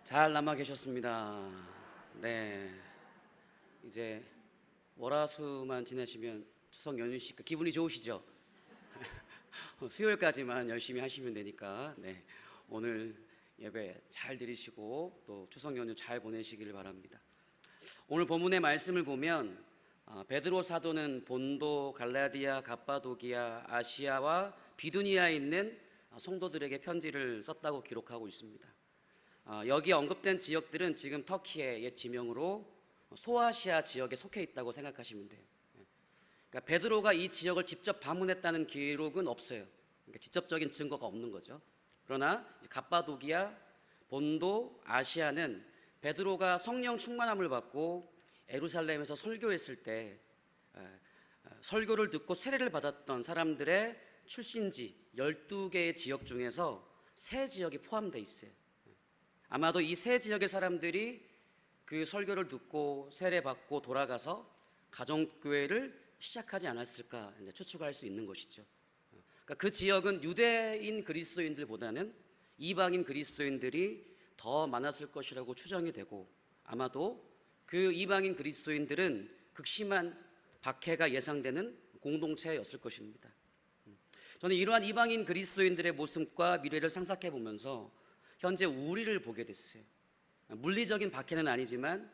잘 남아 계셨습니다. 네, 이제 월화수만 지내시면 추석 연휴시니까 기분이 좋으시죠? 수요일까지만 열심히 하시면 되니까 오늘 예배 잘 드리시고 또 추석 연휴 잘 보내시기를 바랍니다. 오늘 본문의 말씀을 보면 베드로 사도는 본도, 갈라디아, 갑바도기아, 아시아와 비두니아에 있는 성도들에게 편지를 썼다고 기록하고 있습니다. 여기 언급된 지역들은 지금 터키의 옛 지명으로 소아시아 지역에 속해 있다고 생각하시면 돼요. 그러니까 베드로가 이 지역을 직접 방문했다는 기록은 없어요. 그러니까 직접적인 증거가 없는 거죠. 그러나 갑바도기아, 본도, 아시아는 베드로가 성령 충만함을 받고 예루살렘에서 설교했을 때 설교를 듣고 세례를 받았던 사람들의 출신지 12개의 지역 중에서 세 지역이 포함되어 있어요. 아마도 이 세 지역의 사람들이 그 설교를 듣고 세례받고 돌아가서 가정교회를 시작하지 않았을까 추측할 수 있는 것이죠. 그러니까 그 지역은 유대인 그리스도인들보다는 이방인 그리스도인들이 더 많았을 것이라고 추정이 되고, 아마도 그 이방인 그리스도인들은 극심한 박해가 예상되는 공동체였을 것입니다. 저는 이러한 이방인 그리스도인들의 모습과 미래를 상상해 보면서 현재 우리를 보게 됐어요. 물리적인 박해는 아니지만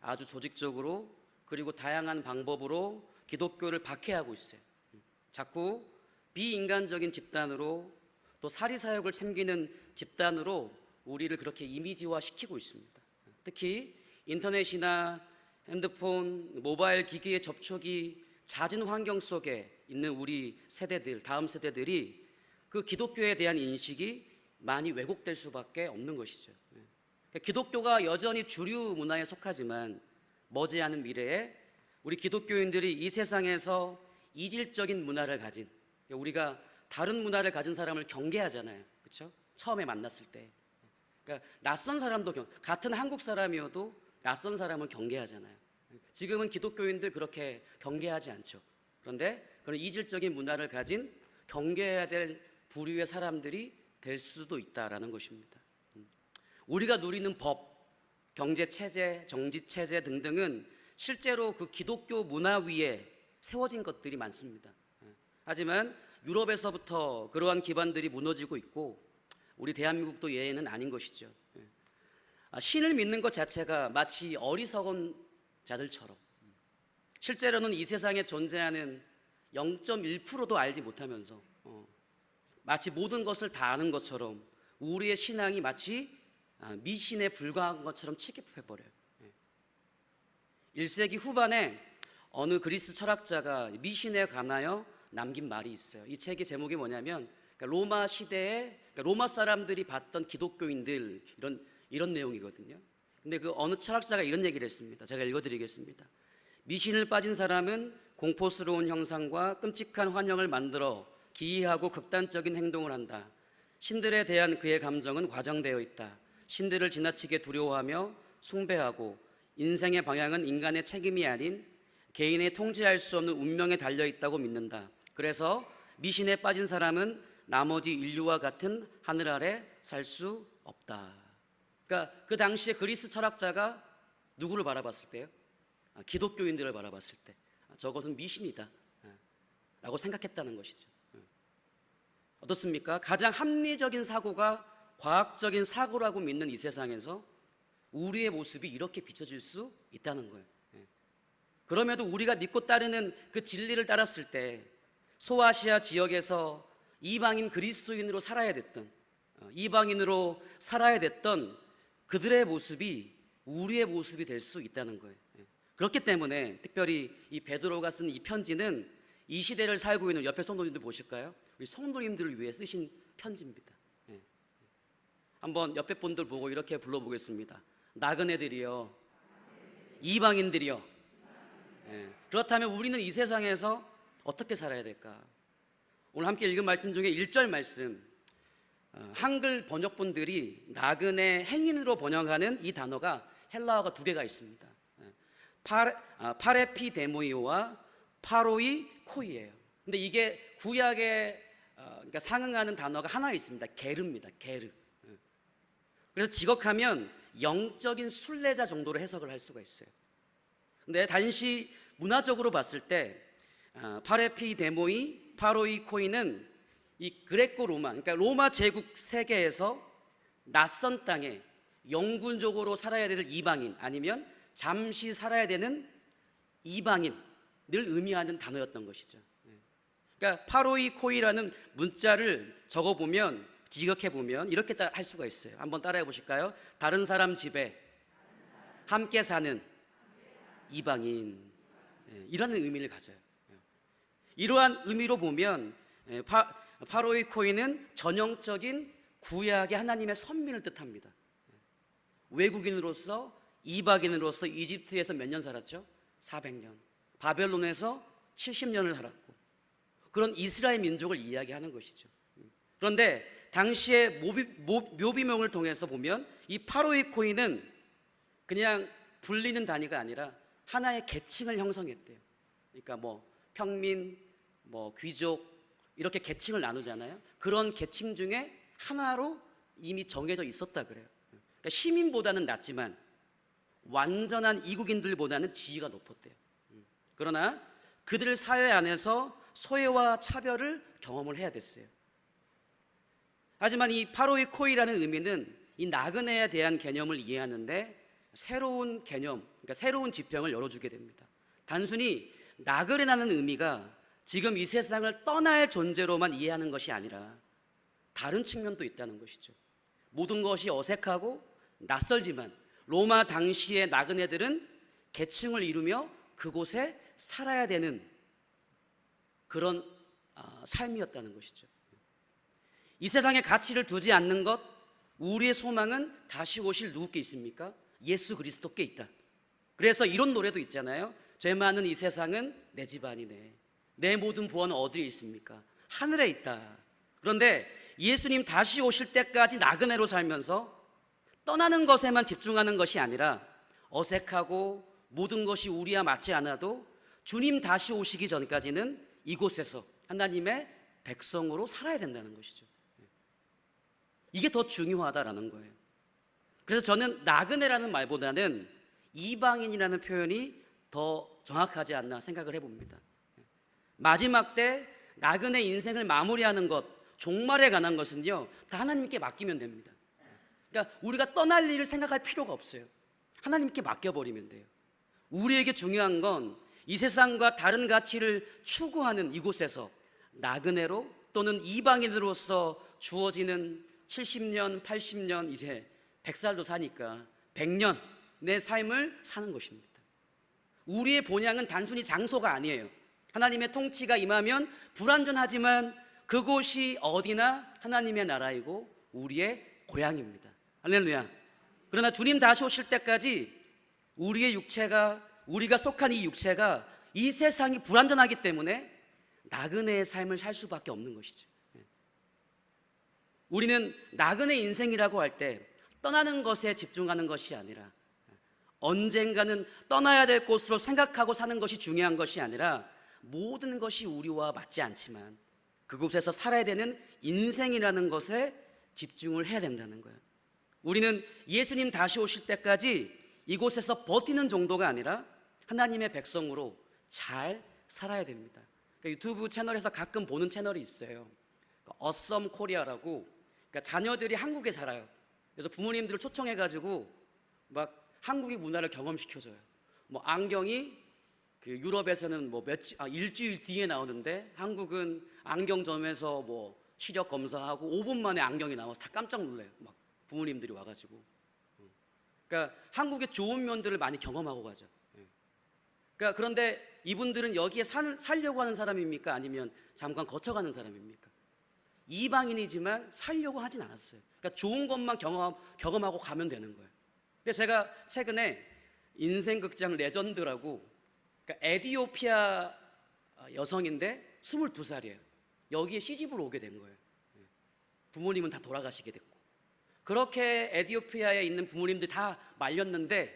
아주 조직적으로 그리고 다양한 방법으로 기독교를 박해하고 있어요. 자꾸 비인간적인 집단으로 또 사리사욕을 챙기는 집단으로 우리를 그렇게 이미지화 시키고 있습니다. 특히 인터넷이나 핸드폰, 모바일 기기의 접촉이 잦은 환경 속에 있는 우리 세대들, 다음 세대들이 그 기독교에 대한 인식이 많이 왜곡될 수밖에 없는 것이죠. 기독교가 여전히 주류 문화에 속하지만 머지않은 미래에 우리 기독교인들이 이 세상에서 이질적인 문화를 가진, 우리가 다른 문화를 가진 사람을 경계하잖아요. 그렇죠? 처음에 만났을 때. 그러니까 낯선 사람도 같은 한국 사람이어도 낯선 사람을 경계하잖아요. 지금은 기독교인들 그렇게 경계하지 않죠. 그런데 그런 이질적인 문화를 가진 경계해야 될 부류의 사람들이 될 수도 있다라는 것입니다. 우리가 누리는 법, 경제체제, 정치체제 등등은 실제로 그 기독교 문화 위에 세워진 것들이 많습니다. 하지만 유럽에서부터 그러한 기반들이 무너지고 있고 우리 대한민국도 예외는 아닌 것이죠. 신을 믿는 것 자체가 마치 어리석은 자들처럼, 실제로는 이 세상에 존재하는 0.1%도 알지 못하면서 마치 모든 것을 다 아는 것처럼 우리의 신앙이 마치 미신에 불과한 것처럼 취급해버려요. 1세기 후반에 어느 그리스 철학자가 미신에 관하여 남긴 말이 있어요. 이 책의 제목이 뭐냐면 로마 시대에 로마 사람들이 봤던 기독교인들, 이런 내용이거든요. 근데 그 어느 철학자가 이런 얘기를 했습니다. 제가 읽어드리겠습니다. 미신을 빠진 사람은 공포스러운 형상과 끔찍한 환영을 만들어 기이하고 극단적인 행동을 한다. 신들에 대한 그의 감정은 과장되어 있다. 신들을 지나치게 두려워하며 숭배하고 인생의 방향은 인간의 책임이 아닌 개인의 통제할 수 없는 운명에 달려 있다고 믿는다. 그래서 미신에 빠진 사람은 나머지 인류와 같은 하늘 아래 살 수 없다. 그러니까 그 당시에 그리스 철학자가 누구를 바라봤을 때요? 기독교인들을 바라봤을 때 저것은 미신이다 라고 생각했다는 것이죠. 어떻습니까? 가장 합리적인 사고가 과학적인 사고라고 믿는 이 세상에서 우리의 모습이 이렇게 비춰질 수 있다는 거예요. 그럼에도 우리가 믿고 따르는 그 진리를 따랐을 때 소아시아 지역에서 이방인 그리스도인으로 살아야 됐던, 이방인으로 살아야 됐던 그들의 모습이 우리의 모습이 될 수 있다는 거예요. 그렇기 때문에 특별히 이 베드로가 쓴 이 편지는 이 시대를 살고 있는, 옆에 성도님들 보실까요? 우리 성도님들을 위해 쓰신 편지입니다. 한번 옆에 분들 보고 이렇게 불러보겠습니다. 나그네들이여, 이방인들이여. 그렇다면 우리는 이 세상에서 어떻게 살아야 될까? 오늘 함께 읽은 말씀 중에 1절 말씀, 한글 번역본들이 나그네 행인으로 번역하는 이 단어가 헬라어가 2개가 있습니다. 파레피데모이오와 파로이 코이예요. 근데 이게 구약에 그러니까 상응하는 단어가 하나 있습니다. 게르입니다. 게르. 그래서 지각하면 영적인 순례자 정도로 해석을 할 수가 있어요. 근데 단시 문화적으로 봤을 때 파레피 데모이 파로이 코이는 이 그레코 로마, 그러니까 로마 제국 세계에서 낯선 땅에 영군적으로 살아야 될 이방인, 아니면 잠시 살아야 되는 이방인을 의미하는 단어였던 것이죠. 그러니까 파로이 코이라는 문자를 적어보면, 지역해보면 이렇게 할 수가 있어요. 한번 따라해 보실까요? 다른 사람 집에 함께 사는 이방인, 이라는 의미를 가져요. 이러한 의미로 보면 파로이 코이는 전형적인 구약의 하나님의 선민을 뜻합니다. 외국인으로서, 이방인으로서 이집트에서 몇 년 살았죠? 400년. 바벨론에서 70년을 살았고, 그런 이스라엘 민족을 이야기하는 것이죠. 그런데 당시의 묘비명을 통해서 보면 이 파로이 코이는 그냥 불리는 단위가 아니라 하나의 계층을 형성했대요. 그러니까 뭐 평민, 뭐 귀족, 이렇게 계층을 나누잖아요. 그런 계층 중에 하나로 이미 정해져 있었다 그래요. 그러니까 시민보다는 낮지만 완전한 이국인들보다는 지위가 높았대요. 그러나 그들 사회 안에서 소외와 차별을 경험을 해야 됐어요. 하지만 이 파로이 코이라는 의미는 이 나그네에 대한 개념을 이해하는데 새로운 개념, 그러니까 새로운 지평을 열어주게 됩니다. 단순히 나그네라는 의미가 지금 이 세상을 떠날 존재로만 이해하는 것이 아니라 다른 측면도 있다는 것이죠. 모든 것이 어색하고 낯설지만 로마 당시의 나그네들은 계층을 이루며 그곳에 살아야 되는 그런 삶이었다는 것이죠. 이 세상에 가치를 두지 않는 것, 우리의 소망은 다시 오실 누구께 있습니까? 예수 그리스도께 있다. 그래서 이런 노래도 있잖아요. 죄 많은 이 세상은 내 집안이네. 내 모든 보안은 어디에 있습니까? 하늘에 있다. 그런데 예수님 다시 오실 때까지 나그네로 살면서 떠나는 것에만 집중하는 것이 아니라 어색하고 모든 것이 우리와 맞지 않아도 주님 다시 오시기 전까지는 이곳에서 하나님의 백성으로 살아야 된다는 것이죠. 이게 더 중요하다라는 거예요. 그래서 저는 나그네라는 말보다는 이방인이라는 표현이 더 정확하지 않나 생각을 해봅니다. 마지막 때 나그네 인생을 마무리하는 것, 종말에 관한 것은요 다 하나님께 맡기면 됩니다. 그러니까 우리가 떠날 일을 생각할 필요가 없어요. 하나님께 맡겨버리면 돼요. 우리에게 중요한 건 이 세상과 다른 가치를 추구하는 이곳에서 나그네로 또는 이방인으로서 주어지는 70년, 80년, 이제 100살도 사니까 100년 내 삶을 사는 것입니다. 우리의 본향은 단순히 장소가 아니에요. 하나님의 통치가 임하면 불완전하지만 그곳이 어디나 하나님의 나라이고 우리의 고향입니다. 할렐루야. 그러나 주님 다시 오실 때까지 우리의 육체가, 우리가 속한 이 육체가 이 세상이 불완전하기 때문에 나그네의 삶을 살 수밖에 없는 것이죠. 우리는 나그네 인생이라고 할 때 떠나는 것에 집중하는 것이 아니라 언젠가는 떠나야 될 곳으로 생각하고 사는 것이 중요한 것이 아니라 모든 것이 우리와 맞지 않지만 그곳에서 살아야 되는 인생이라는 것에 집중을 해야 된다는 거예요. 우리는 예수님 다시 오실 때까지 이곳에서 버티는 정도가 아니라 하나님의 백성으로 잘 살아야 됩니다. 유튜브 채널에서 가끔 보는 채널이 있어요. 어썸 코리아라고. 그러니까 자녀들이 한국에 살아요. 그래서 부모님들을 초청해가지고 막 한국의 문화를 경험시켜줘요. 뭐 안경이 그 유럽에서는 뭐 일주일 뒤에 나오는데 한국은 안경점에서 뭐 시력 검사하고 5분 만에 안경이 나와서 다 깜짝 놀래요. 막 부모님들이 와가지고. 그러니까 한국의 좋은 면들을 많이 경험하고 가죠. 그러니까 그런데 이분들은 여기에 살려고 하는 사람입니까? 아니면 잠깐 거쳐가는 사람입니까? 이방인이지만 살려고 하진 않았어요. 그러니까 좋은 것만 경험하고 가면 되는 거예요. 근데 제가 최근에 인생극장 레전드라고, 그러니까 에티오피아 여성인데 22살이에요. 여기에 시집을 오게 된 거예요. 부모님은 다 돌아가시게 됐고. 그렇게 에티오피아에 있는 부모님들 다 말렸는데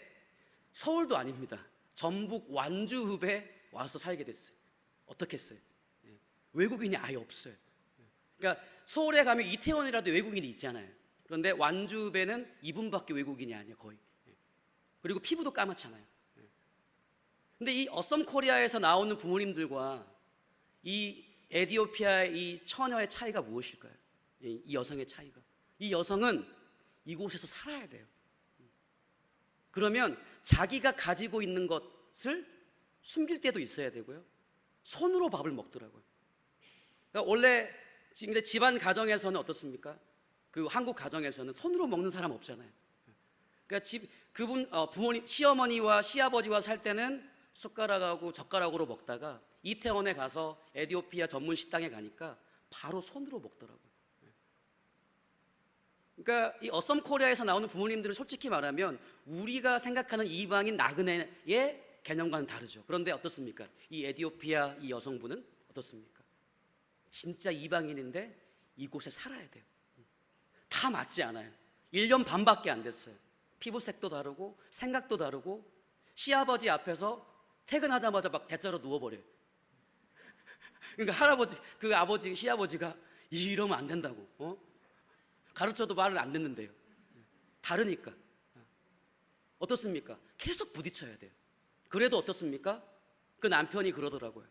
서울도 아닙니다. 전북 완주읍에 와서 살게 됐어요. 어떻게 했어요? 외국인이 아예 없어요. 그러니까 서울에 가면 이태원이라도 외국인이 있잖아요. 그런데 완주배는 이분밖에 외국인이 아니에요, 거의. 그리고 피부도 까맣잖아요. 근데 이 어썸 코리아에서 나오는 부모님들과 이 에티오피아의 이 처녀의 차이가 무엇일까요? 이 여성의 차이가. 이 여성은 이곳에서 살아야 돼요. 그러면 자기가 가지고 있는 것을 숨길 때도 있어야 되고요. 손으로 밥을 먹더라고요. 그러니까 원래 집안 가정에서는 어떻습니까? 그 한국 가정에서는 손으로 먹는 사람 없잖아요. 그러니까 부모님, 시어머니와 시아버지와 살 때는 숟가락하고 젓가락으로 먹다가 이태원에 가서 에티오피아 전문 식당에 가니까 바로 손으로 먹더라고요. 그러니까 이 어썸 코리아에서 나오는 부모님들은 솔직히 말하면 우리가 생각하는 이방인 나그네의 개념과는 다르죠. 그런데 어떻습니까? 이 에티오피아 이 여성분은 어떻습니까? 진짜 이방인인데 이곳에 살아야 돼요. 다 맞지 않아요. 1년 반밖에 안 됐어요. 피부색도 다르고 생각도 다르고 시아버지 앞에서 퇴근하자마자 막 대자로 누워버려요. 그러니까 아버지, 시아버지가 이러면 안 된다고, 가르쳐도 말을 안 듣는데요. 다르니까. 어떻습니까? 계속 부딪혀야 돼요. 그래도 어떻습니까? 그 남편이 그러더라고요.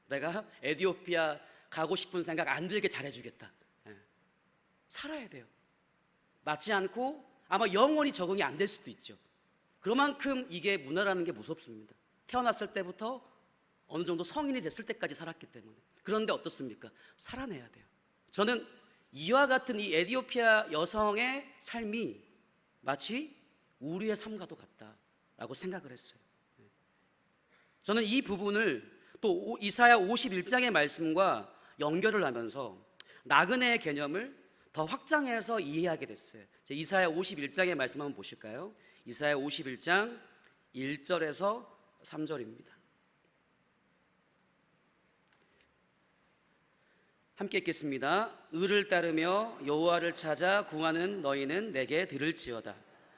내가 에티오피아 가고 싶은 생각 안 들게 잘해주겠다. 살아야 돼요. 맞지 않고 아마 영원히 적응이 안 될 수도 있죠. 그만큼 이게 문화라는 게 무섭습니다. 태어났을 때부터 어느 정도 성인이 됐을 때까지 살았기 때문에. 그런데 어떻습니까? 살아내야 돼요. 저는 이와 같은 이 에티오피아 여성의 삶이 마치 우리의 삶과도 같다라고 생각을 했어요. 저는 이 부분을 또 이사야 51장의 말씀과 연결을 하면서 나그네의 개념을 더 확장해서 이해하게 됐어요. 이사야 51장의 말씀 한번 보실까요? 이사야 51장 1절에서 3절입니다. 함께 읽겠습니다. 의를 따르며 여호와를 찾아 구하는 너희는 내게 들을지어다.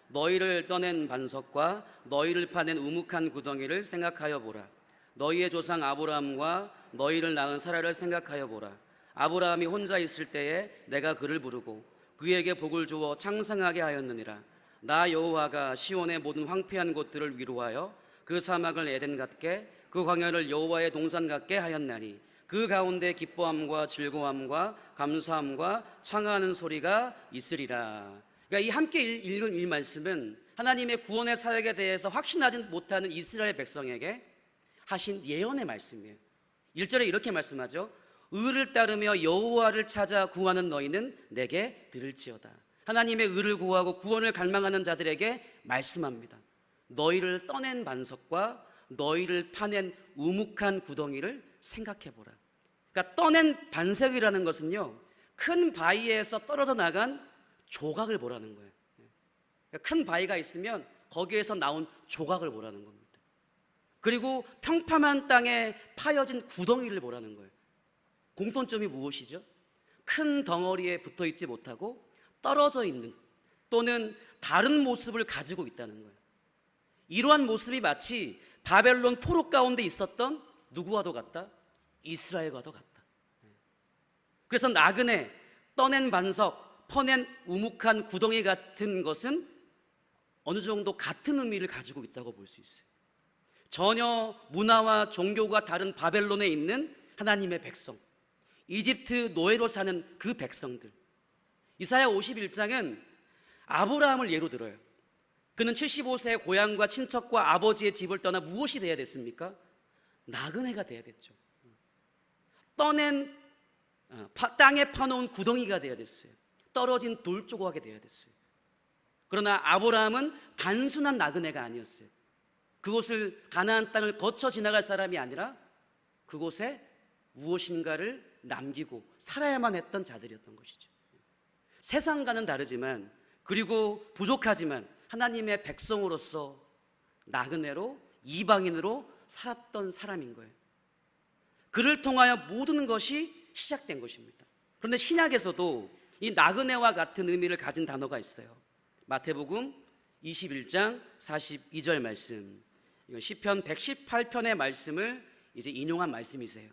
너희를 떠낸 반석과 너희를 파낸 우묵한 구덩이를 생각하여 보라. 너희의 조상 아브라함과 너희를 낳은 사라를 생각하여 보라. 아브라함이 혼자 있을 때에 내가 그를 부르고 그에게 복을 주어 창성하게 하였느니라. 나 여호와가 시온의 모든 황폐한 곳들을 위로하여 그 사막을 에덴 같게 그 광야를 여호와의 동산 같게 하였나니 그 가운데 기뻐함과 즐거움과 감사함과 창하는 소리가 있으리라. 그러니까 이 함께 읽은 이 말씀은 하나님의 구원의 사역에 대해서 확신하지 못하는 이스라엘 백성에게 하신 예언의 말씀이에요. 1절에 이렇게 말씀하죠. 의를 따르며 여호와를 찾아 구하는 너희는 내게 들을지어다. 하나님의 의를 구하고 구원을 갈망하는 자들에게 말씀합니다. 너희를 떠낸 반석과 너희를 파낸 우묵한 구덩이를 생각해보라. 그러니까 떠낸 반석이라는 것은요, 큰 바위에서 떨어져 나간 조각을 보라는 거예요. 그러니까 큰 바위가 있으면 거기에서 나온 조각을 보라는 겁니다. 그리고 평범한 땅에 파여진 구덩이를 보라는 거예요. 공통점이 무엇이죠? 큰 덩어리에 붙어 있지 못하고 떨어져 있는 또는 다른 모습을 가지고 있다는 거예요. 이러한 모습이 마치 바벨론 포로 가운데 있었던 누구와도 같다? 이스라엘과도 같다. 그래서 나그네, 떠낸 반석, 퍼낸 우묵한 구덩이 같은 것은 어느 정도 같은 의미를 가지고 있다고 볼 수 있어요. 전혀 문화와 종교가 다른 바벨론에 있는 하나님의 백성, 이집트 노예로 사는 그 백성들. 이사야 51장은 아브라함을 예로 들어요. 그는 75세의 고향과 친척과 아버지의 집을 떠나 무엇이 되어야 됐습니까? 나그네가 되어야 됐죠. 떠낸 땅에 파놓은 구덩이가 되어야 됐어요. 떨어진 돌 조각이 되어야 됐어요. 그러나 아브라함은 단순한 나그네가 아니었어요. 그곳을 가나안 땅을 거쳐 지나갈 사람이 아니라 그곳에 무엇인가를 남기고 살아야만 했던 자들이었던 것이죠. 세상과는 다르지만 그리고 부족하지만 하나님의 백성으로서 나그네로 이방인으로 살았던 사람인 거예요. 그를 통하여 모든 것이 시작된 것입니다. 그런데 신약에서도 이 나그네와 같은 의미를 가진 단어가 있어요. 마태복음 21장 42절 말씀, 이건 시편 118편의 말씀을 이제 인용한 말씀이세요.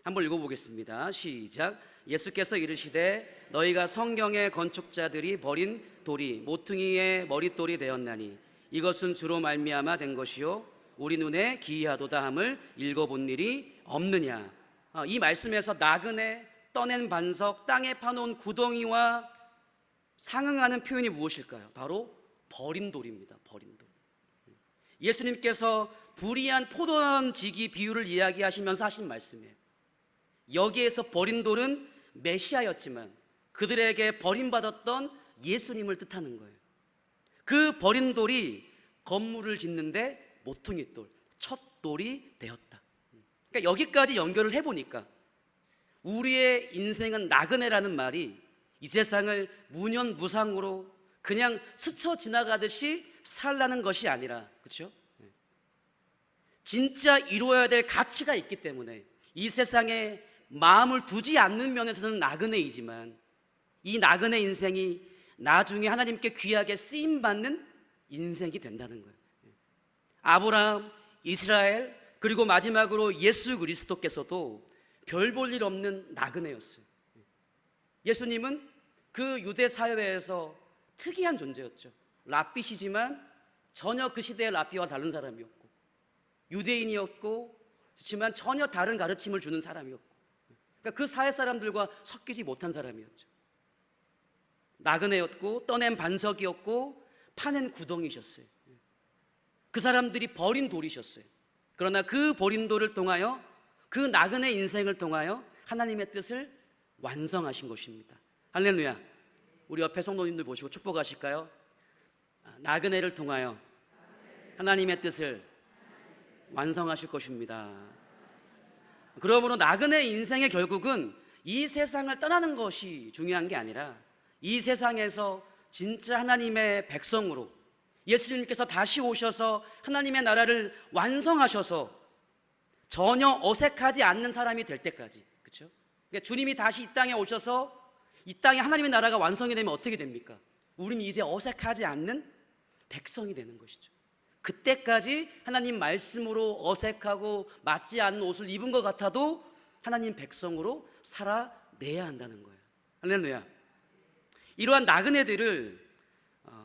한번 읽어보겠습니다. 시작. 예수께서 이르시되 너희가 성경의 건축자들이 버린 돌이 모퉁이의 머릿돌이 되었나니 이것은 주로 말미암아 된 것이요 우리 눈에 기이하도다 함을 읽어본 일이 없느냐. 이 말씀에서 나그네, 떠낸 반석, 땅에 파놓은 구덩이와 상응하는 표현이 무엇일까요? 바로 버린 돌입니다. 버린 돌. 예수님께서 불의한 포도원지기 비유를 이야기하시면서 하신 말씀이에요. 여기에서 버린 돌은 메시아였지만 그들에게 버림받았던 예수님을 뜻하는 거예요. 그 버린 돌이 건물을 짓는데 모퉁이돌, 첫 돌이 되었다. 그러니까 여기까지 연결을 해보니까 우리의 인생은 나그네라는 말이 이 세상을 무념무상으로 그냥 스쳐 지나가듯이 살라는 것이 아니라, 그렇죠? 진짜 이루어야 될 가치가 있기 때문에 이 세상에 마음을 두지 않는 면에서는 나그네이지만 이 나그네 인생이 나중에 하나님께 귀하게 쓰임받는 인생이 된다는 거예요. 아브라함, 이스라엘, 그리고 마지막으로 예수 그리스도께서도 별 볼 일 없는 나그네였어요. 예수님은 그 유대 사회에서 특이한 존재였죠. 랍비시지만 전혀 그 시대의 랍비와 다른 사람이었고, 유대인이었고 그렇지만 전혀 다른 가르침을 주는 사람이었고, 그러니까 그 사회 사람들과 섞이지 못한 사람이었죠. 나그네였고 떠낸 반석이었고 파낸 구덩이셨어요. 그 사람들이 버린 돌이셨어요. 그러나 그 버린 돌을 통하여, 그 나그네 인생을 통하여 하나님의 뜻을 완성하신 것입니다. 할렐루야. 우리 옆에 성도님들 보시고 축복하실까요? 나그네를 통하여 하나님의 뜻을 완성하실 것입니다. 그러므로 나그네 인생의 결국은 이 세상을 떠나는 것이 중요한 게 아니라 이 세상에서 진짜 하나님의 백성으로 예수님께서 다시 오셔서 하나님의 나라를 완성하셔서 전혀 어색하지 않는 사람이 될 때까지, 그렇죠? 그러니까 주님이 다시 이 땅에 오셔서 이 땅에 하나님의 나라가 완성이 되면 어떻게 됩니까? 우리는 이제 어색하지 않는 백성이 되는 것이죠. 그때까지 하나님 말씀으로 어색하고 맞지 않는 옷을 입은 것 같아도 하나님 백성으로 살아내야 한다는 거예요. 할렐루야. 이러한 나그네들을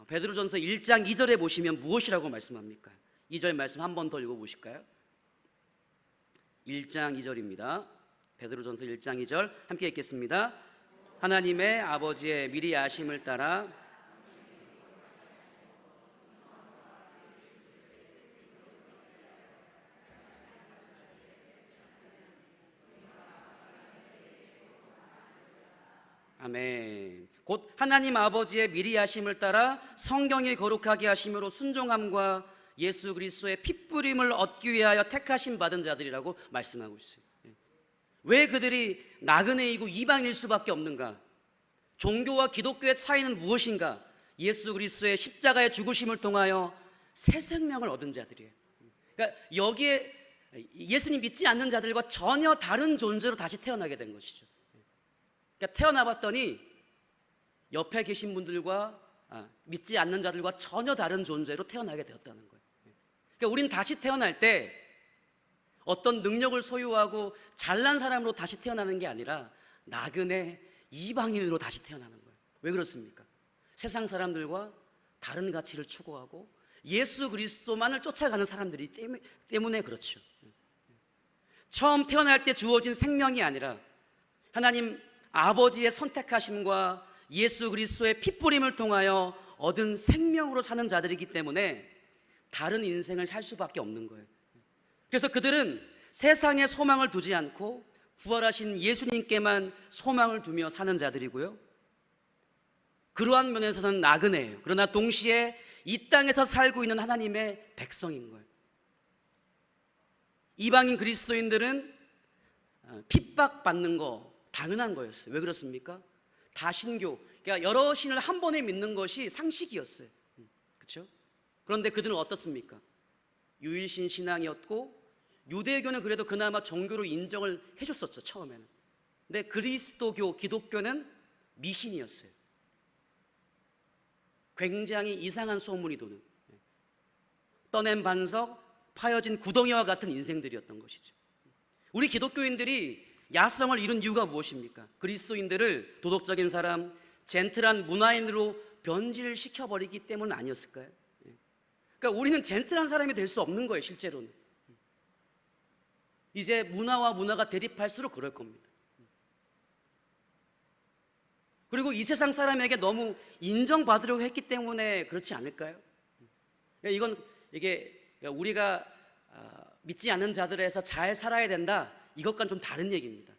베드로전서 1장 2절에 보시면 무엇이라고 말씀합니까? 2절 말씀 한 번 더 읽어보실까요? 1장 2절입니다. 베드로전서 1장 2절 함께 읽겠습니다. 하나님의 아버지의 미리 아심을 따라 아멘. 곧 하나님 아버지의 미리 하심을 따라 성경이 거룩하게 하심으로 순종함과 예수 그리스도의 핏부림을 얻기 위하여 택하심 받은 자들이라고 말씀하고 있어요. 왜 그들이 나그네이고 이방일 수밖에 없는가? 종교와 기독교의 차이는 무엇인가? 예수 그리스도의 십자가의 죽으심을 통하여 새 생명을 얻은 자들이에요. 그러니까 여기에 예수님 믿지 않는 자들과 전혀 다른 존재로 다시 태어나게 된 것이죠. 그러니까 태어나 봤더니 옆에 계신 분들과 믿지 않는 자들과 전혀 다른 존재로 태어나게 되었다는 거예요. 그러니까 우리는 다시 태어날 때 어떤 능력을 소유하고 잘난 사람으로 다시 태어나는 게 아니라 나그네 이방인으로 다시 태어나는 거예요. 왜 그렇습니까? 세상 사람들과 다른 가치를 추구하고 예수 그리스도만을 쫓아가는 사람들이 때문에 그렇죠. 처음 태어날 때 주어진 생명이 아니라 하나님 아버지의 선택하심과 예수 그리스도의 핏부림을 통하여 얻은 생명으로 사는 자들이기 때문에 다른 인생을 살 수밖에 없는 거예요. 그래서 그들은 세상에 소망을 두지 않고 부활하신 예수님께만 소망을 두며 사는 자들이고요, 그러한 면에서는 나그네예요. 그러나 동시에 이 땅에서 살고 있는 하나님의 백성인 거예요. 이방인 그리스도인들은 핍박받는 거 당연한 거였어요. 왜 그렇습니까? 다신교, 그러니까 여러 신을 한 번에 믿는 것이 상식이었어요. 그렇죠? 그런데 그들은 어떻습니까? 유일신 신앙이었고 유대교는 그래도 그나마 종교로 인정을 해줬었죠, 처음에는. 근데 그리스도교, 기독교는 미신이었어요. 굉장히 이상한 소문이 도는, 떠낸 반석, 파여진 구덩이와 같은 인생들이었던 것이죠. 우리 기독교인들이 야성을 이룬 이유가 무엇입니까? 그리스도인들을 도덕적인 사람, 젠틀한 문화인으로 변질시켜버리기 때문 아니었을까요? 그러니까 우리는 젠틀한 사람이 될 수 없는 거예요, 실제로는. 이제 문화와 문화가 대립할수록 그럴 겁니다. 그리고 이 세상 사람에게 너무 인정받으려고 했기 때문에 그렇지 않을까요? 이게 우리가 믿지 않는 자들에서 잘 살아야 된다, 이것과는 좀 다른 얘기입니다.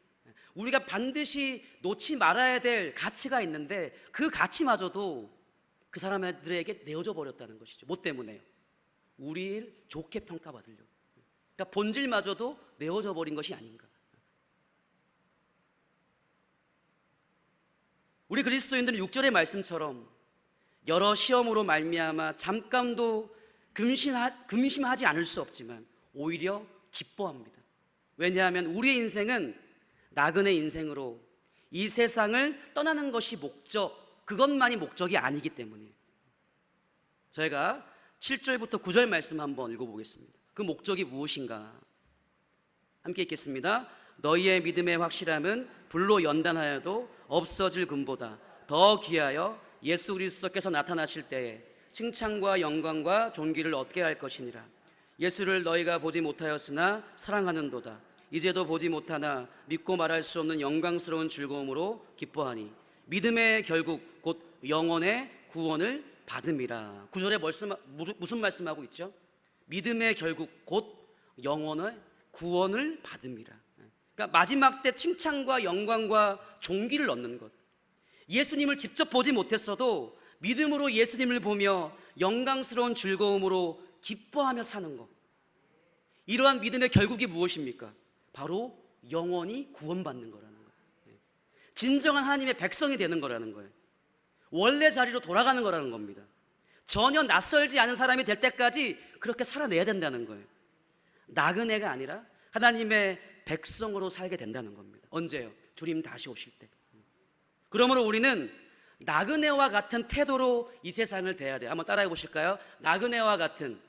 우리가 반드시 놓지 말아야 될 가치가 있는데 그 가치마저도 그 사람들에게 내어줘 버렸다는 것이죠. 뭐 때문에요? 우리를 좋게 평가받으려고. 그러니까 본질마저도 내어져 버린 것이 아닌가. 우리 그리스도인들은 6절의 말씀처럼 여러 시험으로 말미암아 잠깐도 근심하지 않을 수 없지만 오히려 기뻐합니다. 왜냐하면 우리의 인생은 나그네 인생으로 이 세상을 떠나는 것이 목적, 그것만이 목적이 아니기 때문이에요. 저희가 7절부터 9절 말씀 한번 읽어보겠습니다. 그 목적이 무엇인가? 함께 읽겠습니다. 너희의 믿음의 확실함은 불로 연단하여도 없어질 금보다 더 귀하여 예수 그리스도께서 나타나실 때에 칭찬과 영광과 존귀를 얻게 할 것이니라. 예수를 너희가 보지 못하였으나 사랑하는도다. 이제도 보지 못하나 믿고 말할 수 없는 영광스러운 즐거움으로 기뻐하니 믿음의 결국 곧 영혼의 구원을 받음이라. 9절에 무슨 말씀하고 있죠? 믿음의 결국 곧 영혼의 구원을 받음이라. 그러니까 마지막 때 칭찬과 영광과 존귀를 얻는 것. 예수님을 직접 보지 못했어도 믿음으로 예수님을 보며 영광스러운 즐거움으로 기뻐하며 사는 것. 이러한 믿음의 결국이 무엇입니까? 바로 영원히 구원받는 거라는 거예요. 진정한 하나님의 백성이 되는 거라는 거예요. 원래 자리로 돌아가는 거라는 겁니다. 전혀 낯설지 않은 사람이 될 때까지 그렇게 살아내야 된다는 거예요. 나그네가 아니라 하나님의 백성으로 살게 된다는 겁니다. 언제요? 주님 다시 오실 때. 그러므로 우리는 나그네와 같은 태도로 이 세상을 대해야 돼요. 한번 따라해 보실까요? 나그네와 같은,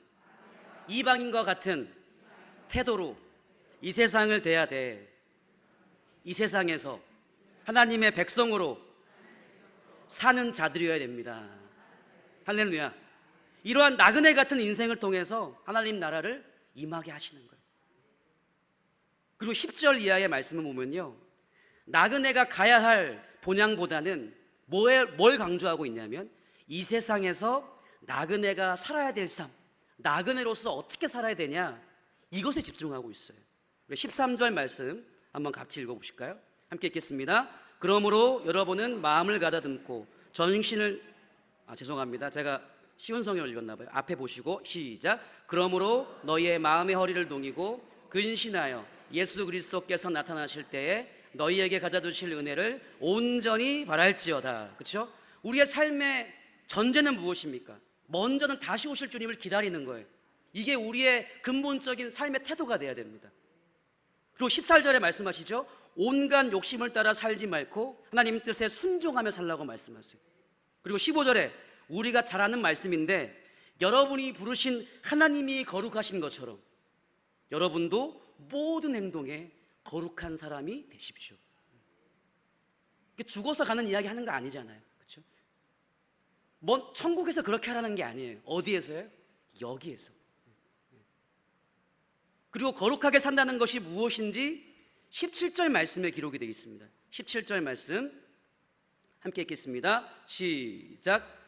이방인과 같은 태도로 이 세상을 대해야 돼. 이 세상에서 하나님의 백성으로 사는 자들이어야 됩니다. 할렐루야. 이러한 나그네 같은 인생을 통해서 하나님 나라를 임하게 하시는 거예요. 그리고 10절 이하의 말씀을 보면요, 나그네가 가야 할 본향보다는 뭘 강조하고 있냐면 이 세상에서 나그네가 살아야 될 삶, 나그네로서 어떻게 살아야 되냐, 이것에 집중하고 있어요. 13절 말씀 한번 같이 읽어보실까요? 함께 읽겠습니다. 그러므로 여러분은 마음을 가다듬고 전신을 죄송합니다. 제가 쉬운 성경을 읽었나 봐요. 앞에 보시고 시작. 그러므로 너희의 마음의 허리를 동이고 근신하여 예수 그리스도께서 나타나실 때에 너희에게 가져두실 은혜를 온전히 바랄지어다. 그렇죠? 우리의 삶의 전제는 무엇입니까? 먼저는 다시 오실 주님을 기다리는 거예요. 이게 우리의 근본적인 삶의 태도가 돼야 됩니다. 그리고 14절에 말씀하시죠. 온갖 욕심을 따라 살지 말고 하나님 뜻에 순종하며 살라고 말씀하세요. 그리고 15절에 우리가 잘 아는 말씀인데 여러분이 부르신 하나님이 거룩하신 것처럼 여러분도 모든 행동에 거룩한 사람이 되십시오. 죽어서 가는 이야기 하는 거 아니잖아요. 그렇죠? 천국에서 그렇게 하라는 게 아니에요. 어디에서요? 여기에서. 그리고 거룩하게 산다는 것이 무엇인지 17절 말씀에 기록이 되어 있습니다. 17절 말씀 함께 읽겠습니다. 시작.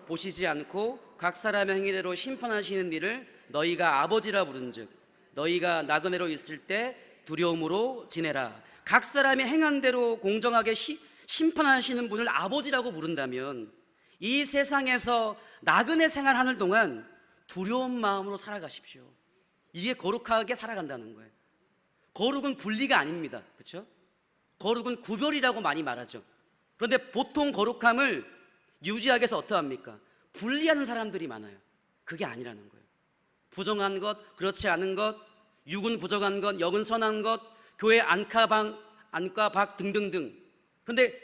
보시지 않고 각 사람의 행위대로 심판하시는 이를 너희가 아버지라 부른즉 너희가 나그네로 있을 때 두려움으로 지내라. 각 사람이 행한 대로 공정하게 심판하시는 분을 아버지라고 부른다면 이 세상에서 나그네 생활하는 동안 두려운 마음으로 살아가십시오. 이게 거룩하게 살아간다는 거예요. 거룩은 분리가 아닙니다. 그렇죠? 거룩은 구별이라고 많이 말하죠. 그런데 보통 거룩함을 유지하기 위해서 어떠합니까? 분리하는 사람들이 많아요. 그게 아니라는 거예요. 부정한 것, 그렇지 않은 것, 육은 부정한 것, 영은 선한 것, 교회 안과 밖 등등등. 그런데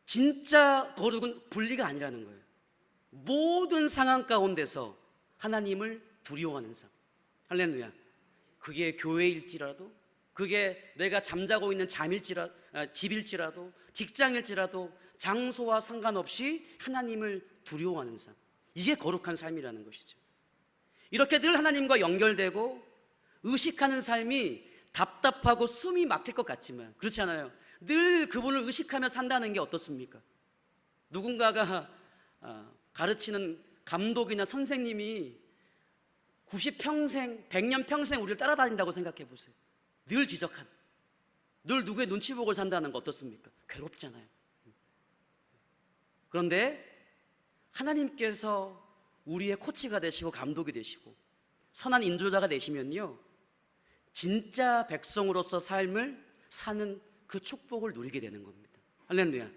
진짜 거룩은 분리가 아니라는 거예요. 모든 상황 가운데서 하나님을 두려워하는 삶. 할렐루야. 그게 교회일지라도 그게 내가 잠자고 있는 집일지라도 직장일지라도 장소와 상관없이 하나님을 두려워하는 삶, 이게 거룩한 삶이라는 것이죠. 이렇게 늘 하나님과 연결되고 의식하는 삶이 답답하고 숨이 막힐 것 같지만 그렇지 않아요. 늘 그분을 의식하며 산다는 게 어떻습니까? 누군가가 가르치는 감독이나 선생님이 90평생, 100년 평생 우리를 따라다닌다고 생각해 보세요. 늘 지적한, 늘 누구의 눈치 보고 산다는 거 어떻습니까? 괴롭잖아요. 그런데 하나님께서 우리의 코치가 되시고 감독이 되시고 선한 인도자가 되시면요, 진짜 백성으로서 삶을 사는 그 축복을 누리게 되는 겁니다. 할렐루야.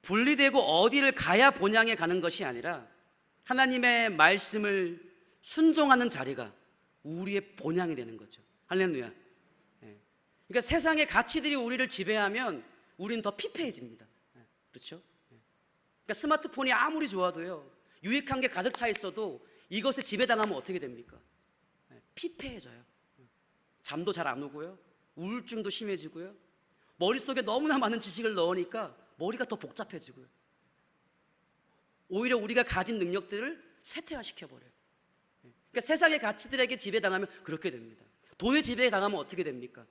분리되고 어디를 가야 본향에 가는 것이 아니라 하나님의 말씀을 순종하는 자리가 우리의 본향이 되는 거죠. 할렐루야. 그러니까 세상의 가치들이 우리를 지배하면 우리는 더 피폐해집니다. 그렇죠? 그러니까 스마트폰이 아무리 좋아도요, 유익한 게 가득 차 있어도 이것에 지배당하면 어떻게 됩니까? 피폐해져요. 잠도 잘 안 오고요, 우울증도 심해지고요, 머릿속에 너무나 많은 지식을 넣으니까 머리가 더 복잡해지고요, 오히려 우리가 가진 능력들을 쇠퇴화시켜버려요. 그러니까 세상의 가치들에게 지배당하면 그렇게 됩니다. 돈의 지배에 당하면 어떻게 됩니까?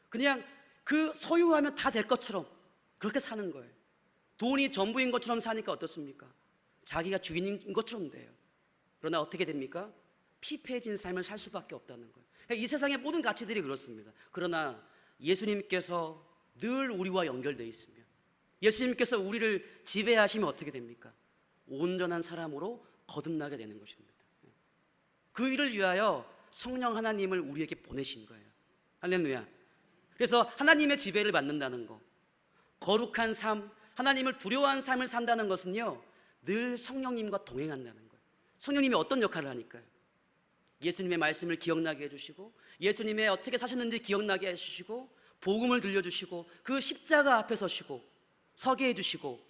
그냥 그 소유하면 다 될 것처럼 그렇게 사는 거예요. 돈이 전부인 것처럼 사니까 어떻습니까? 자기가 주인인 것처럼 돼요. 그러나 어떻게 됩니까? 피폐해진 삶을 살 수밖에 없다는 거예요. 그러니까 이 세상의 모든 가치들이 그렇습니다. 그러나 예수님께서 늘 우리와 연결되어 있으며 예수님께서 우리를 지배하시면 어떻게 됩니까? 온전한 사람으로 거듭나게 되는 것입니다. 그 일을 위하여 성령 하나님을 우리에게 보내신 거예요. 할렐루야. 그래서 하나님의 지배를 받는다는 거, 거룩한 삶, 하나님을 두려워하는 삶을 산다는 것은요, 늘 성령님과 동행한다는 거예요. 성령님이 어떤 역할을 하니까요? 예수님의 말씀을 기억나게 해주시고, 예수님의 어떻게 사셨는지 기억나게 해주시고, 복음을 들려주시고, 그 십자가 앞에 서게 해주시고,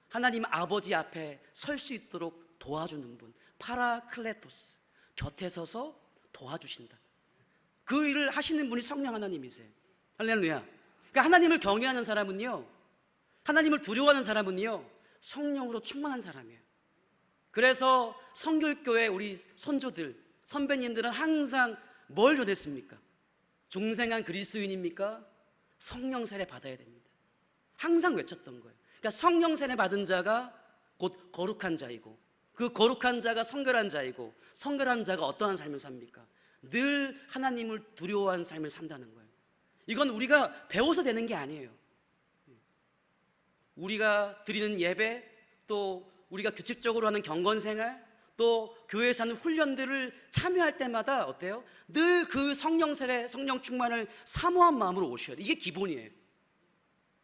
하나님 아버지 앞에 설 수 있도록 도와주는 분, 파라클레토스, 곁에 서서 도와주신다. 그 일을 하시는 분이 성령 하나님이세요. 할렐루야. 그러니까 하나님을 경외하는 사람은요, 하나님을 두려워하는 사람은요, 성령으로 충만한 사람이에요. 그래서 성결교회 우리 손주들, 선배님들은 항상 뭘 전했습니까? 중생한 그리스도인입니까? 성령 세례 받아야 됩니다. 항상 외쳤던 거예요. 그러니까 성령 세례 받은 자가 곧 거룩한 자이고, 그 거룩한 자가 성결한 자이고, 성결한 자가 어떠한 삶을 삽니까? 늘 하나님을 두려워하는 삶을 산다는 거예요. 이건 우리가 배워서 되는 게 아니에요. 우리가 드리는 예배, 또 우리가 규칙적으로 하는 경건생활, 또 교회에서 하는 훈련들을 참여할 때마다 어때요? 늘 그 성령 세례, 성령 충만을 사모한 마음으로 오셔야 돼요. 이게 기본이에요.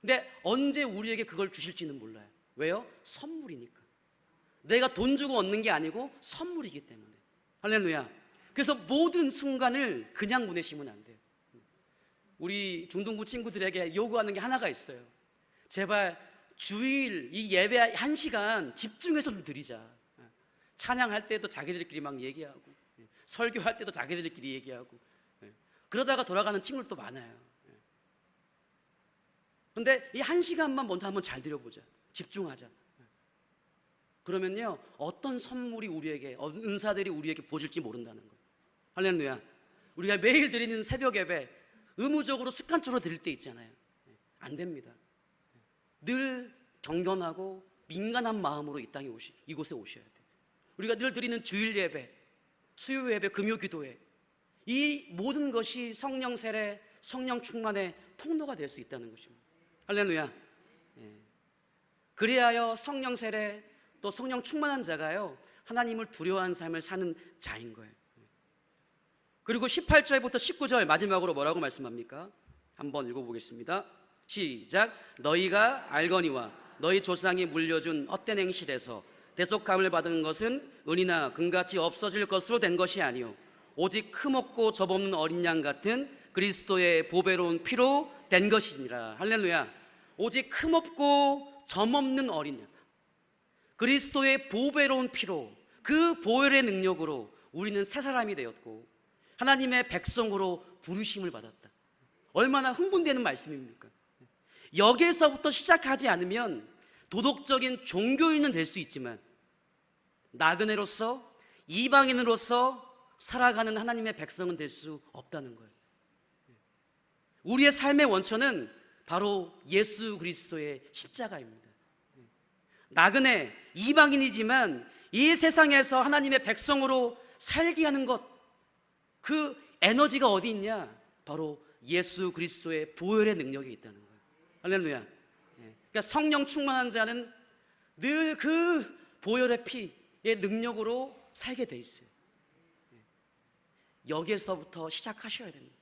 근데 언제 우리에게 그걸 주실지는 몰라요. 왜요? 선물이니까. 내가 돈 주고 얻는 게 아니고 선물이기 때문에. 할렐루야. 그래서 모든 순간을 그냥 보내시면 안 돼요. 우리 중등부 친구들에게 요구하는 게 하나가 있어요. 제발 주일 이 예배 1시간 집중해서 좀 드리자. 찬양할 때도 자기들끼리 막 얘기하고, 설교할 때도 자기들끼리 얘기하고, 그러다가 돌아가는 친구들도 많아요. 그런데 이 1시간만 먼저 한번 잘 드려보자. 집중하자. 그러면요, 어떤 선물이 우리에게, 은사들이 우리에게 부어질지 모른다는 거예요. 할렐루야. 우리가 매일 드리는 새벽 예배 의무적으로 습관적으로 드릴 때 있잖아요. 안 됩니다. 늘 경건하고 민감한 마음으로 이곳에 오셔야 돼요. 우리가 늘 드리는 주일 예배, 수요 예배, 금요 기도회, 이 모든 것이 성령 세례, 성령 충만의 통로가 될 수 있다는 것입니다. 할렐루야. 그리하여 성령 세례, 또 성령 충만한 자가요, 하나님을 두려워하는 삶을 사는 자인 거예요. 그리고 18절부터 19절 마지막으로 뭐라고 말씀합니까? 한번 읽어보겠습니다. 시작. 너희가 알거니와 너희 조상이 물려준 헛된 행실에서 대속함을 받은 것은 은이나 금같이 없어질 것으로 된 것이 아니요 오직 흠없고 접없는 어린 양 같은 그리스도의 보배로운 피로 된 것이니라. 할렐루야. 오직 흠없고 점없는 어린 양, 그리스도의 보배로운 피로, 그 보혈의 능력으로 우리는 새 사람이 되었고, 하나님의 백성으로 부르심을 받았다. 얼마나 흥분되는 말씀입니까? 여기에서부터 시작하지 않으면 도덕적인 종교인은 될 수 있지만 나그네로서, 이방인으로서 살아가는 하나님의 백성은 될 수 없다는 거예요. 우리의 삶의 원천은 바로 예수 그리스도의 십자가입니다. 나그네, 이방인이지만 이 세상에서 하나님의 백성으로 살게 하는 것, 그 에너지가 어디 있냐? 바로 예수 그리스도의 보혈의 능력이 있다는 거예요. 할렐루야. 그러니까 성령 충만한 자는 늘 그 보혈의 피의 능력으로 살게 돼 있어요. 여기에서부터 시작하셔야 됩니다.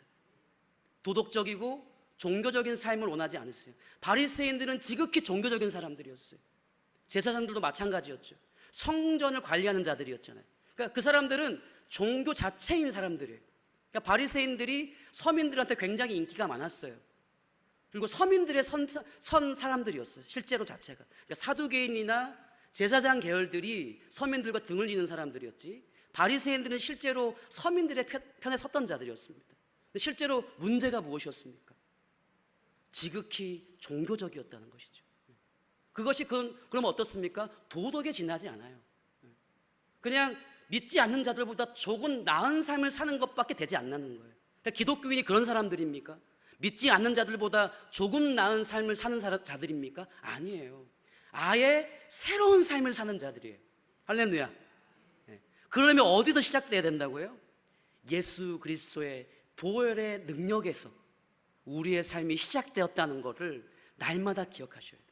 도덕적이고 종교적인 삶을 원하지 않으세요. 바리새인들은 지극히 종교적인 사람들이었어요. 제사장들도 마찬가지였죠. 성전을 관리하는 자들이었잖아요. 그러니까 그 사람들은 종교 자체인 사람들이에요. 그러니까 바리새인들이 서민들한테 굉장히 인기가 많았어요. 그리고 서민들의 선 사람들이었어요. 실제로 자체가. 그러니까 사두개인이나 제사장 계열들이 서민들과 등을 이는 사람들이었지, 바리새인들은 실제로 서민들의 편에 섰던 자들이었습니다. 근데 실제로 문제가 무엇이었습니까? 지극히 종교적이었다는 것이죠. 그것이 그럼 어떻습니까? 도덕에 지나지 않아요. 그냥 믿지 않는 자들보다 조금 나은 삶을 사는 것밖에 되지 않는 거예요. 그러니까 기독교인이 그런 사람들입니까? 믿지 않는 자들보다 조금 나은 삶을 사는 자들입니까? 아니에요. 아예 새로운 삶을 사는 자들이에요. 할렐루야. 그러면 어디서 시작돼야 된다고요? 예수 그리스도의 보혈의 능력에서 우리의 삶이 시작되었다는 것을 날마다 기억하셔야 돼요.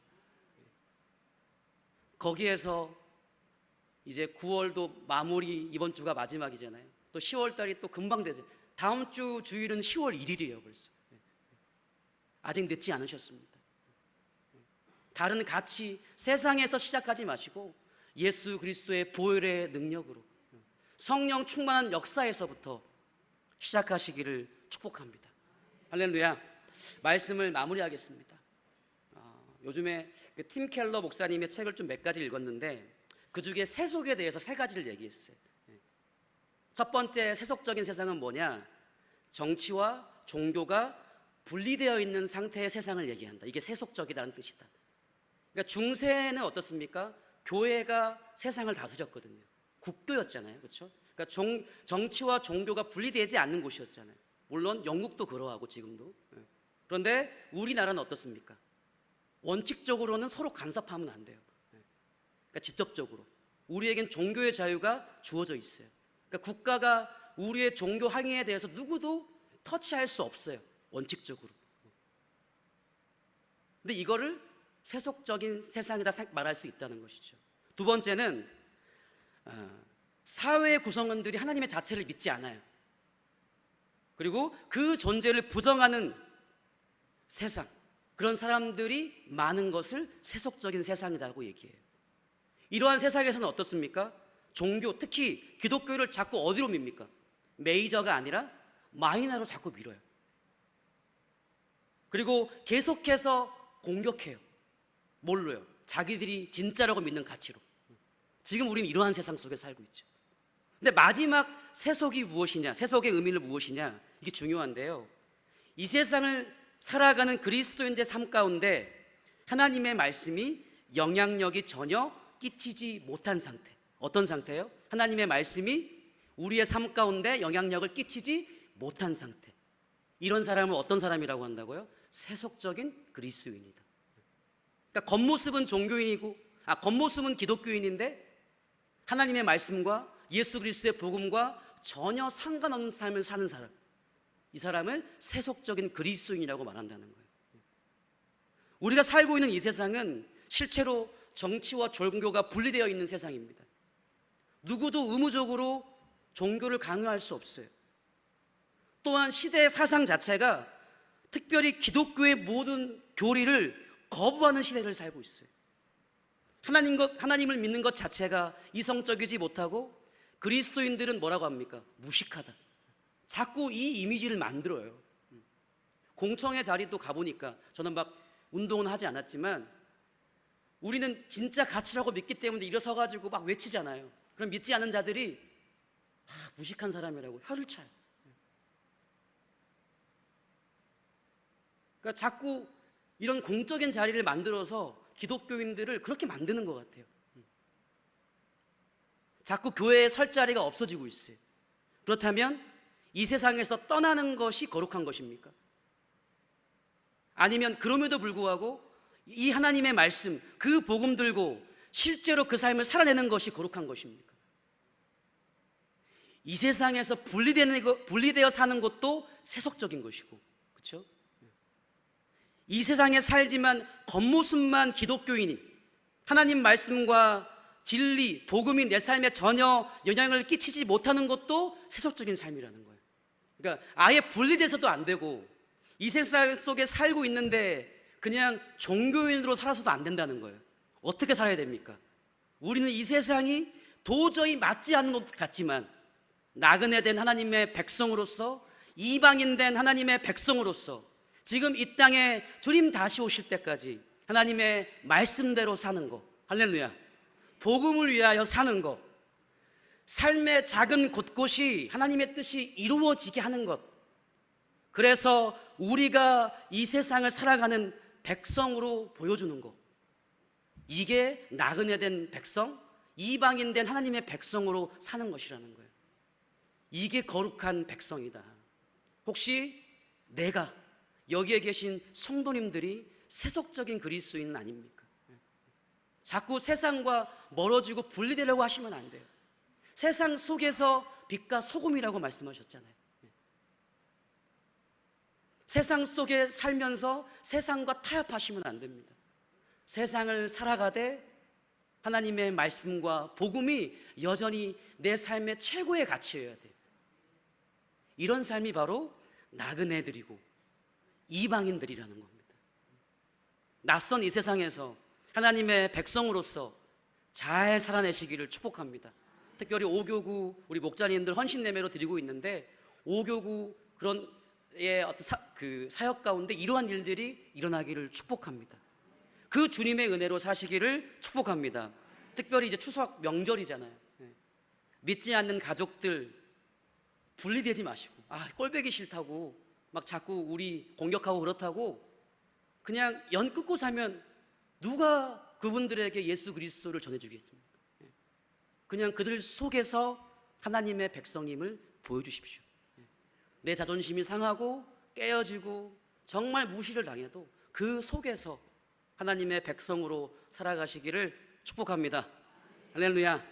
거기에서 이제 9월도 마무리, 이번 주가 마지막이잖아요. 또 10월 달이 또 금방 되죠. 다음 주 주일은 10월 1일이에요 벌써. 아직 늦지 않으셨습니다. 다른 가치, 세상에서 시작하지 마시고 예수 그리스도의 보혈의 능력으로 성령 충만한 역사에서부터 시작하시기를 축복합니다. 할렐루야. 말씀을 마무리하겠습니다. 요즘에 팀 켈러 목사님의 책을 좀 몇 가지 읽었는데 그 중에 세속에 대해서 세 가지를 얘기했어요. 첫 번째, 세속적인 세상은 뭐냐? 정치와 종교가 분리되어 있는 상태의 세상을 얘기한다. 이게 세속적이라는 뜻이다. 그러니까 중세는 어떻습니까? 교회가 세상을 다스렸거든요. 국교였잖아요. 그렇죠? 그러니까 정치와 종교가 분리되지 않는 곳이었잖아요. 물론 영국도 그러하고 지금도. 그런데 우리나라는 어떻습니까? 원칙적으로는 서로 간섭하면 안 돼요. 그러니까 직접적으로 우리에겐 종교의 자유가 주어져 있어요. 그러니까 국가가 우리의 종교 행위에 대해서 누구도 터치할 수 없어요. 원칙적으로. 근데 이거를 세속적인 세상이다 말할 수 있다는 것이죠. 두 번째는 사회의 구성원들이 하나님의 자체를 믿지 않아요. 그리고 그 존재를 부정하는 세상, 그런 사람들이 많은 것을 세속적인 세상이라고 얘기해요. 이러한 세상에서는 어떻습니까? 종교, 특히 기독교를 자꾸 어디로 밉니까? 메이저가 아니라 마이너로 자꾸 밀어요. 그리고 계속해서 공격해요. 뭘로요? 자기들이 진짜라고 믿는 가치로. 지금 우리는 이러한 세상 속에 살고 있죠. 근데 마지막 세속이 무엇이냐, 세속의 의미는 무엇이냐, 이게 중요한데요. 이 세상을 살아가는 그리스도인의 삶 가운데 하나님의 말씀이 영향력이 전혀 끼치지 못한 상태. 어떤 상태예요? 하나님의 말씀이 우리의 삶 가운데 영향력을 끼치지 못한 상태. 이런 사람을 어떤 사람이라고 한다고요? 세속적인 그리스도인이다. 그러니까 겉모습은 종교인이고, 겉모습은 기독교인인데 하나님의 말씀과 예수 그리스도의 복음과 전혀 상관없는 삶을 사는 사람, 이 사람을 세속적인 그리스도인이라고 말한다는 거예요. 우리가 살고 있는 이 세상은 실제로 정치와 종교가 분리되어 있는 세상입니다. 누구도 의무적으로 종교를 강요할 수 없어요. 또한 시대의 사상 자체가 특별히 기독교의 모든 교리를 거부하는 시대를 살고 있어요. 하나님을 믿는 것 자체가 이성적이지 못하고 그리스도인들은 뭐라고 합니까? 무식하다. 자꾸 이 이미지를 만들어요. 공청회 자리도 가보니까 저는 막 운동은 하지 않았지만 우리는 진짜 가치라고 믿기 때문에 일어서가지고 막 외치잖아요. 그럼 믿지 않는 자들이 무식한 사람이라고 혀를 차요. 그러니까 자꾸 이런 공적인 자리를 만들어서 기독교인들을 그렇게 만드는 것 같아요. 자꾸 교회에 설 자리가 없어지고 있어요. 그렇다면 이 세상에서 떠나는 것이 거룩한 것입니까? 아니면 그럼에도 불구하고 이 하나님의 말씀, 그 복음 들고 실제로 그 삶을 살아내는 것이 거룩한 것입니까? 이 세상에서 분리되어 사는 것도 세속적인 것이고, 그렇죠? 이 세상에 살지만 겉모습만 기독교인이 하나님 말씀과 진리, 복음이 내 삶에 전혀 영향을 끼치지 못하는 것도 세속적인 삶이라는 거예요. 그러니까 아예 분리돼서도 안 되고 이 세상 속에 살고 있는데 그냥 종교인으로 살아서도 안 된다는 거예요. 어떻게 살아야 됩니까? 우리는 이 세상이 도저히 맞지 않는 것 같지만 나그네 된 하나님의 백성으로서, 이방인 된 하나님의 백성으로서 지금 이 땅에 주님 다시 오실 때까지 하나님의 말씀대로 사는 것, 할렐루야, 복음을 위하여 사는 것, 삶의 작은 곳곳이 하나님의 뜻이 이루어지게 하는 것, 그래서 우리가 이 세상을 살아가는 백성으로 보여주는 것, 이게 나그네 된 백성, 이방인 된 하나님의 백성으로 사는 것이라는 거예요. 이게 거룩한 백성이다. 혹시 내가, 여기에 계신 성도님들이 세속적인 그리스도인은 아닙니까? 자꾸 세상과 멀어지고 분리되려고 하시면 안 돼요. 세상 속에서 빛과 소금이라고 말씀하셨잖아요. 세상 속에 살면서 세상과 타협하시면 안 됩니다. 세상을 살아가되 하나님의 말씀과 복음이 여전히 내 삶의 최고의 가치여야 돼요. 이런 삶이 바로 나그네들이고 이방인들이라는 겁니다. 낯선 이 세상에서 하나님의 백성으로서 잘 살아내시기를 축복합니다. 특별히 5교구 우리 목자님들 헌신예배로 드리고 있는데 5교구 그런 어떤 사역 가운데 이러한 일들이 일어나기를 축복합니다. 그 주님의 은혜로 사시기를 축복합니다. 특별히 이제 추석 명절이잖아요. 믿지 않는 가족들 분리되지 마시고, 꼴보기 싫다고 막 자꾸 우리 공격하고 그렇다고 그냥 연 끊고 사면 누가 그분들에게 예수 그리스도를 전해주겠습니까? 그냥 그들 속에서 하나님의 백성임을 보여주십시오. 내 자존심이 상하고 깨어지고 정말 무시를 당해도 그 속에서 하나님의 백성으로 살아가시기를 축복합니다. 할렐루야.